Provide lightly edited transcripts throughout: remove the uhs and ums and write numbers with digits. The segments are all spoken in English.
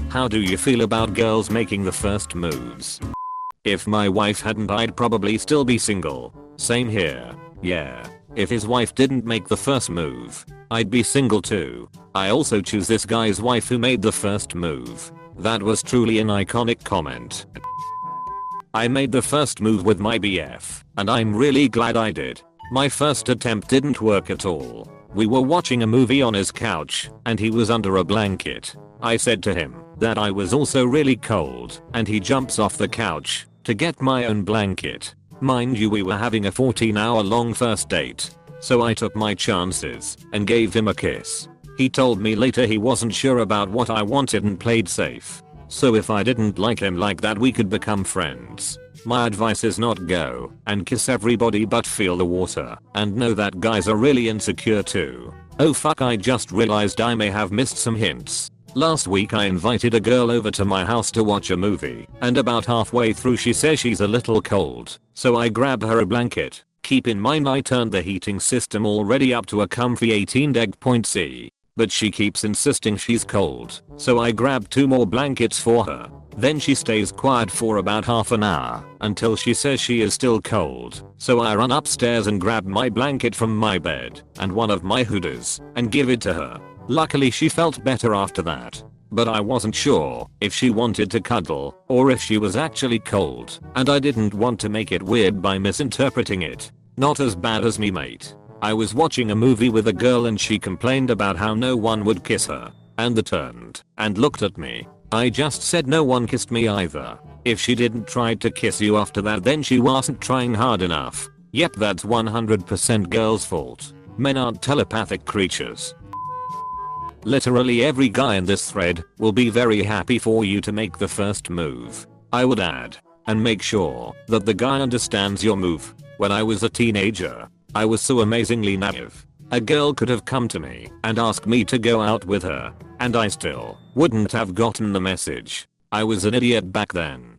How do you feel about girls making the first moves? If my wife hadn't, I'd probably still be single. Same here. Yeah. If his wife didn't make the first move, I'd be single too. I also choose this guy's wife who made the first move. That was truly an iconic comment. I made the first move with my BF, and I'm really glad I did. My first attempt didn't work at all. We were watching a movie on his couch, and he was under a blanket. I said to him that I was also really cold, and he jumps off the couch to get my own blanket. Mind you, we were having a 14-hour-long first date, so I took my chances and gave him a kiss. He told me later he wasn't sure about what I wanted and played safe. So if I didn't like him like that, we could become friends. My advice is not go and kiss everybody, but feel the water and know that guys are really insecure too. Oh fuck, I just realized I may have missed some hints. Last week I invited a girl over to my house to watch a movie, and about halfway through she says she's a little cold, so I grabbed her a blanket. Keep in mind I turned the heating system already up to a comfy 18°C, but she keeps insisting she's cold, so I grabbed 2 more blankets for her. Then she stays quiet for about half an hour until she says she is still cold, so I run upstairs and grab my blanket from my bed and one of my hoodies and give it to her. Luckily she felt better after that, but I wasn't sure if she wanted to cuddle or if she was actually cold, and I didn't want to make it weird by misinterpreting it. Not as bad as me, mate. I was watching a movie with a girl and she complained about how no one would kiss her, and they turned and looked at me. I just said no one kissed me either. If she didn't try to kiss you after that, then she wasn't trying hard enough. Yep, that's 100% girls' fault. Men aren't telepathic creatures. Literally every guy in this thread will be very happy for you to make the first move. I would add, and make sure that the guy understands your move. When I was a teenager, I was so amazingly naive. A girl could have come to me and asked me to go out with her, and I still wouldn't have gotten the message. I was an idiot back then.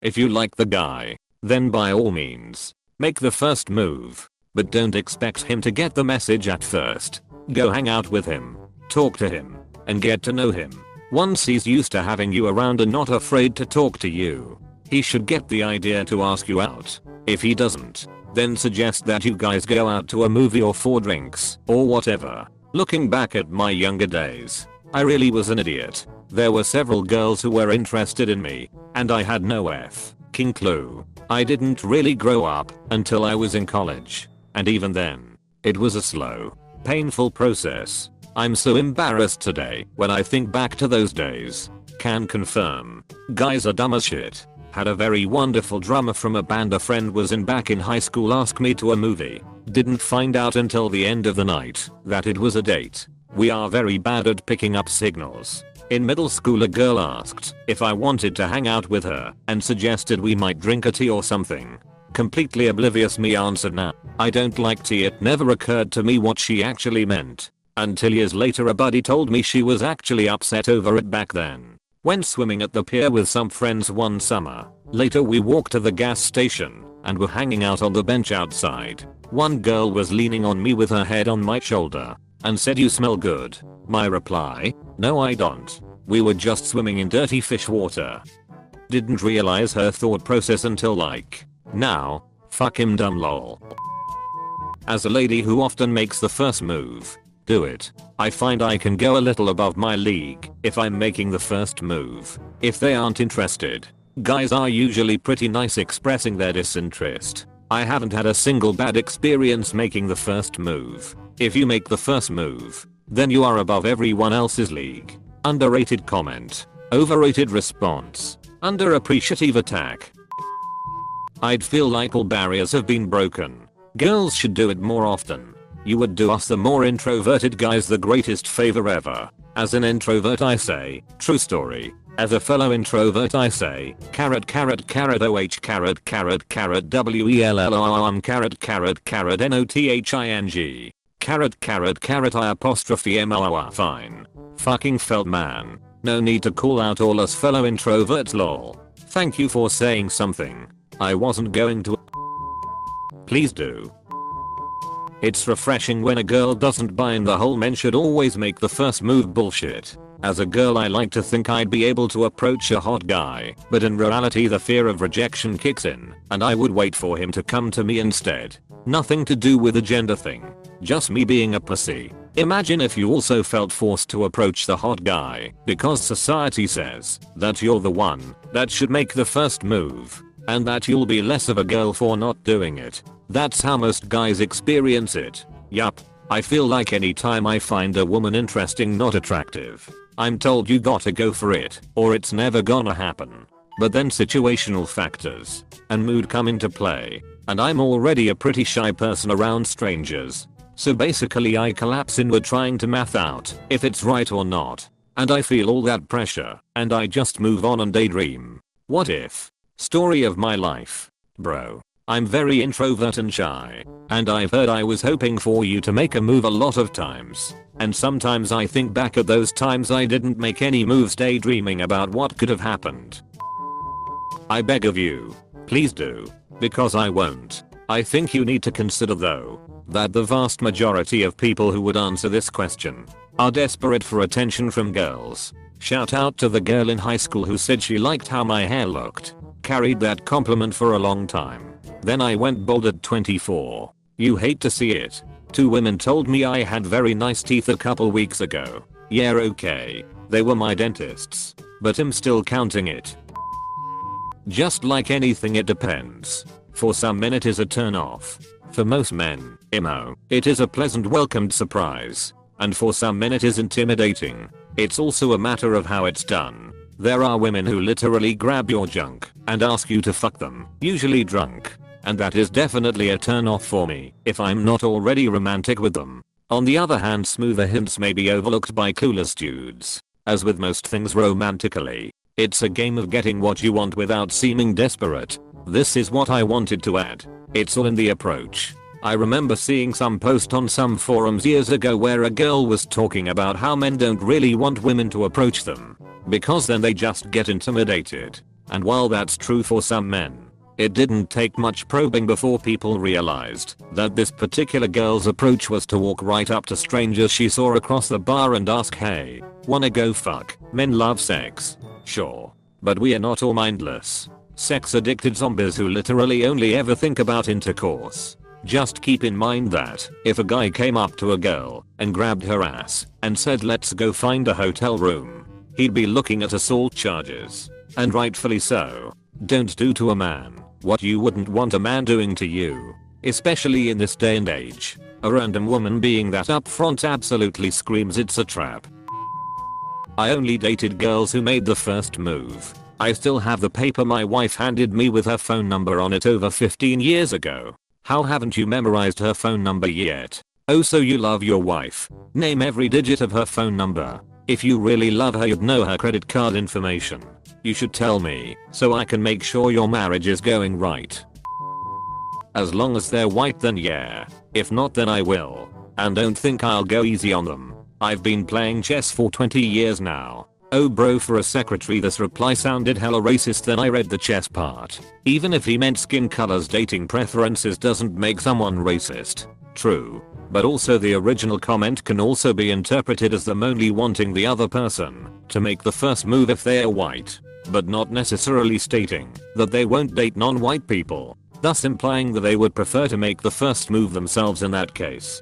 If you like the guy, then by all means, make the first move. But don't expect him to get the message at first. Go hang out with him. Talk to him and get to know him. Once he's used to having you around and not afraid to talk to you, he should get the idea to ask you out. If he doesn't, then suggest that you guys go out to a movie or for drinks or whatever. Looking back at my younger days, I really was an idiot. There were several girls who were interested in me, and I had no f***ing clue. I didn't really grow up until I was in college, and even then, it was a slow, painful process. I'm so embarrassed today when I think back to those days. Can confirm. Guys are dumb as shit. Had a very wonderful drummer from a band a friend was in back in high school ask me to a movie. Didn't find out until the end of the night that it was a date. We are very bad at picking up signals. In middle school a girl asked if I wanted to hang out with her and suggested we might drink a tea or something. Completely oblivious me answered nah, I don't like tea. It never occurred to me what she actually meant. Until years later a buddy told me she was actually upset over it back then. Went swimming at the pier with some friends one summer. Later we walked to the gas station and were hanging out on the bench outside. One girl was leaning on me with her head on my shoulder and said, "You smell good." My reply, "No I don't. We were just swimming in dirty fish water." Didn't realize her thought process until like now. Fuck him, dumb lol. As a lady who often makes the first move, do it. I find I can go a little above my league if I'm making the first move. If they aren't interested, guys are usually pretty nice expressing their disinterest. I haven't had a single bad experience making the first move. If you make the first move, then you are above everyone else's league. Underrated comment. Overrated response. Underappreciative attack. I'd feel like all barriers have been broken. Girls should do it more often. You would do us, the more introverted guys, the greatest favor ever. As an introvert I say, true story. As a fellow introvert I say, carrot carrot carrot oh carrot carrot carrot wellom carrot carrot carrot nothing carrot carrot carrot I apostrophe moa fine. Fucking felt man. No need to call out all us fellow introverts lol. Thank you for saying something. I wasn't going to. Please do. It's refreshing when a girl doesn't buy in the whole men should always make the first move bullshit. As a girl I like to think I'd be able to approach a hot guy, but in reality the fear of rejection kicks in, and I would wait for him to come to me instead. Nothing to do with the gender thing. Just me being a pussy. Imagine if you also felt forced to approach the hot guy because society says that you're the one that should make the first move, and that you'll be less of a girl for not doing it. That's how most guys experience it. Yup. I feel like anytime I find a woman interesting not attractive, I'm told you gotta go for it or it's never gonna happen. But then situational factors and mood come into play, and I'm already a pretty shy person around strangers. So basically I collapse inward trying to math out if it's right or not. And I feel all that pressure and I just move on and daydream. What if? Story of my life. Bro. I'm very introvert and shy, and I've heard I was hoping for you to make a move a lot of times, and sometimes I think back at those times I didn't make any moves daydreaming about what could have happened. I beg of you, please do, because I won't. I think you need to consider though, that the vast majority of people who would answer this question are desperate for attention from girls. Shout out to the girl in high school who said she liked how my hair looked. Carried that compliment for a long time. Then I went bald at 24. You hate to see it. 2 women told me I had very nice teeth a couple weeks ago. Yeah, okay. They were my dentists. But I'm still counting it. Just like anything, it depends. For some men it is a turn off. For most men, it is a pleasant welcomed surprise. And for some men it is intimidating. It's also a matter of how it's done. There are women who literally grab your junk and ask you to fuck them, usually drunk. And that is definitely a turn off for me if I'm not already romantic with them. On the other hand, smoother hints may be overlooked by clueless dudes. As with most things romantically, it's a game of getting what you want without seeming desperate. This is what I wanted to add. It's all in the approach. I remember seeing some post on some forums years ago where a girl was talking about how men don't really want women to approach them, because then they just get intimidated. And while that's true for some men, it didn't take much probing before people realized that this particular girl's approach was to walk right up to strangers she saw across the bar and ask, hey, wanna go fuck? Men love sex. Sure. But we are not all mindless, sex addicted zombies who literally only ever think about intercourse. Just keep in mind that if a guy came up to a girl and grabbed her ass and said let's go find a hotel room, he'd be looking at assault charges. And rightfully so. Don't do to a man what you wouldn't want a man doing to you. Especially in this day and age. A random woman being that upfront absolutely screams it's a trap. I only dated girls who made the first move. I still have the paper my wife handed me with her phone number on it over 15 years ago. How haven't you memorized her phone number yet? Oh, so you love your wife. Name every digit of her phone number. If you really love her, you'd know her credit card information. You should tell me, so I can make sure your marriage is going right. As long as they're white then yeah. If not then I will. And don't think I'll go easy on them. I've been playing chess for 20 years now. Oh bro, for a secretary this reply sounded hella racist. Then I read the chess part. Even if he meant skin colors, dating preferences doesn't make someone racist. True. But also the original comment can also be interpreted as them only wanting the other person to make the first move if they are white, but not necessarily stating that they won't date non-white people, thus implying that they would prefer to make the first move themselves in that case.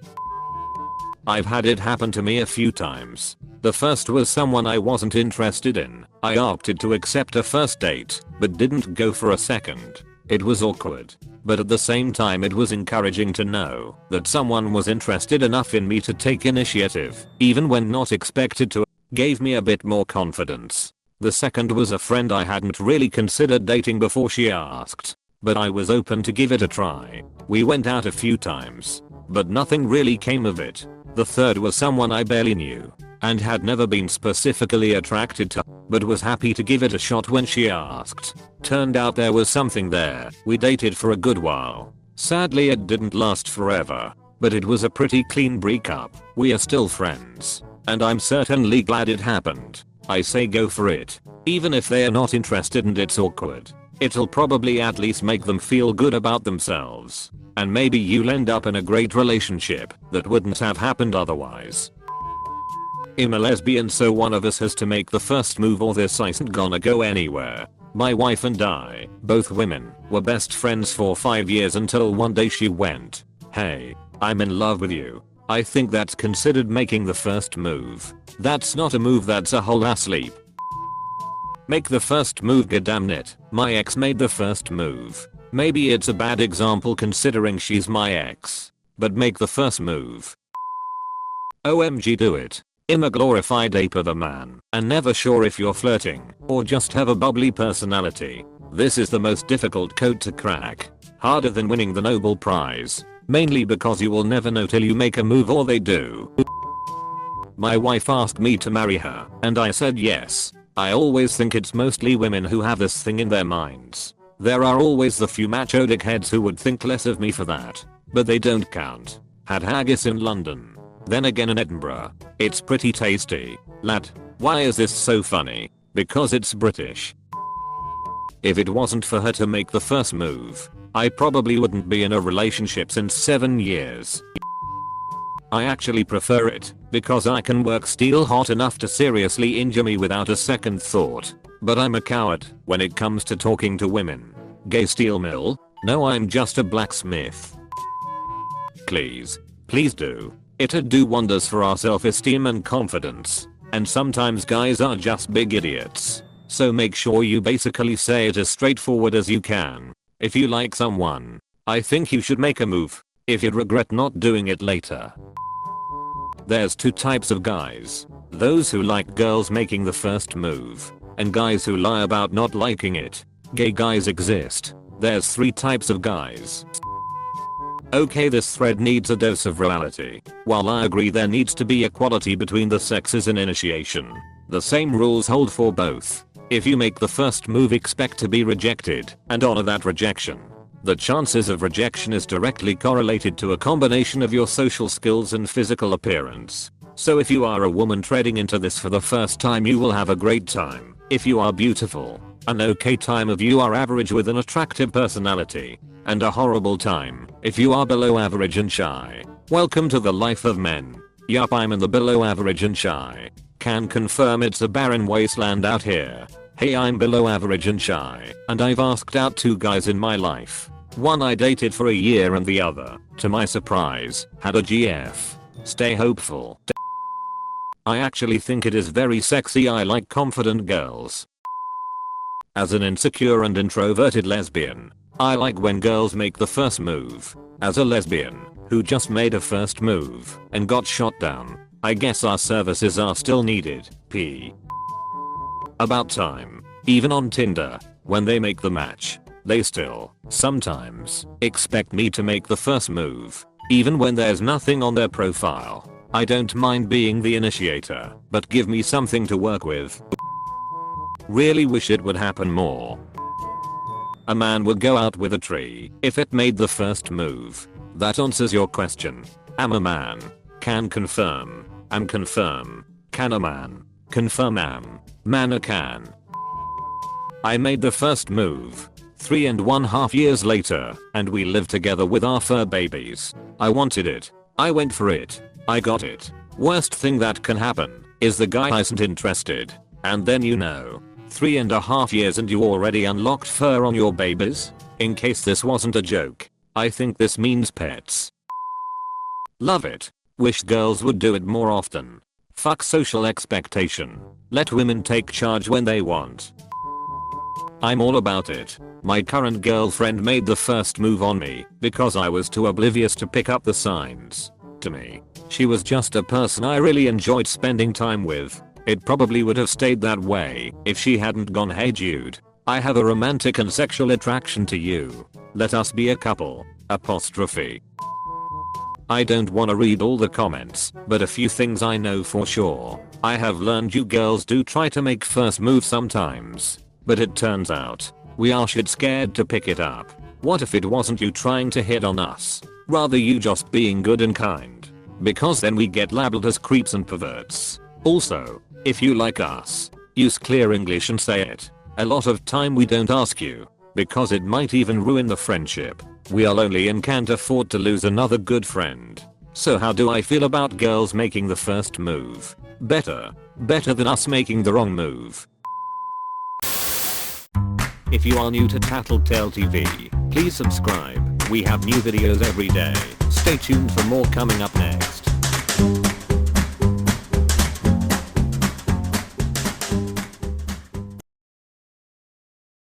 I've had it happen to me a few times. The first was someone I wasn't interested in. I opted to accept a first date, but didn't go for a second. It was awkward, but at the same time it was encouraging to know that someone was interested enough in me to take initiative, even when not expected to. Gave me a bit more confidence. The second was a friend I hadn't really considered dating before she asked, but I was open to give it a try. We went out a few times, but nothing really came of it. The third was someone I barely knew and had never been specifically attracted to, but was happy to give it a shot when she asked. Turned out there was something there. We dated for a good while. Sadly it didn't last forever, but it was a pretty clean breakup. We are still friends, and I'm certainly glad it happened. I say go for it. Even if they are not interested and it's awkward, it'll probably at least make them feel good about themselves. And maybe you'll end up in a great relationship that wouldn't have happened otherwise. I'm a lesbian, so one of us has to make the first move or this isn't gonna go anywhere. My wife and I, both women, were best friends for 5 years until one day she went, "Hey, I'm in love with you." I think that's considered making the first move. That's not a move, that's a whole ass leap. Make the first move, goddamn it. My ex made the first move. Maybe it's a bad example considering she's my ex. But make the first move. OMG, do it. I'm a glorified ape of a man and never sure if you're flirting or just have a bubbly personality. This is the most difficult code to crack. Harder than winning the Nobel Prize. Mainly because you will never know till you make a move or they do. My wife asked me to marry her and I said yes. I always think it's mostly women who have this thing in their minds. There are always the few macho dickheads who would think less of me for that. But they don't count. Had haggis in London. Then again in Edinburgh. It's pretty tasty. Lad, why is this so funny? Because it's British. If it wasn't for her to make the first move, I probably wouldn't be in a relationship since 7 years. I actually prefer it, because I can work steel hot enough to seriously injure me without a second thought. But I'm a coward when it comes to talking to women. Gay steel mill? No, I'm just a blacksmith. Please. Please do. It'd do wonders for our self-esteem and confidence. And sometimes guys are just big idiots. So make sure you basically say it as straightforward as you can. If you like someone, I think you should make a move. If you'd regret not doing it later. There's 2 types of guys. Those who like girls making the first move. And guys who lie about not liking it. Gay guys exist. There's 3 types of guys. Okay, this thread needs a dose of reality. While I agree there needs to be equality between the sexes in initiation, the same rules hold for both. If you make the first move, expect to be rejected and honor that rejection. The chances of rejection is directly correlated to a combination of your social skills and physical appearance. So if you are a woman treading into this for the first time, you will have a great time. If you are beautiful, an okay time. If you are average with an attractive personality, and a horrible time if you are below average and shy. Welcome to the life of men. Yup, I'm in the below average and shy. Can confirm it's a barren wasteland out here. Hey, I'm below average and shy, and I've asked out 2 guys in my life. One I dated for a year and the other, to my surprise, had a GF. Stay hopeful. I actually think it is very sexy. I like confident girls. As an insecure and introverted lesbian, I like when girls make the first move. As a lesbian who just made a first move and got shot down, I guess our services are still needed. P. About time. Even on Tinder, when they make the match, they still, sometimes, expect me to make the first move. Even when there's nothing on their profile. I don't mind being the initiator, but give me something to work with. Really wish it would happen more. A man would go out with a tree if it made the first move. That answers your question. Am a man. Can confirm. Am confirm. Can a man. Confirm am. Man a can. I made the first move. 3.5 years later, and we live together with our fur babies. I wanted it. I went for it. I got it. Worst thing that can happen is the guy isn't interested. And then 3.5 years and you already unlocked fur on your babies? In case this wasn't a joke, I think this means pets. Love it. Wish girls would do it more often. Fuck social expectation. Let women take charge when they want. I'm all about it. My current girlfriend made the first move on me because I was too oblivious to pick up the signs. To me, she was just a person I really enjoyed spending time with. It probably would have stayed that way if she hadn't gone, "Hey Jude, I have a romantic and sexual attraction to you. Let us be a couple." Apostrophe. I don't wanna read all the comments, but a few things I know for sure. I have learned you girls do try to make first moves sometimes. But it turns out, we are shit scared to pick it up. What if it wasn't you trying to hit on us? Rather you just being good and kind. Because then we get labeled as creeps and perverts. Also, if you like us, use clear English and say it. A lot of time we don't ask you, because it might even ruin the friendship. We are lonely and can't afford to lose another good friend. So how do I feel about girls making the first move? Better. Better than us making the wrong move. If you are new to Tattletale TV, please subscribe. We have new videos every day. Stay tuned for more coming up next.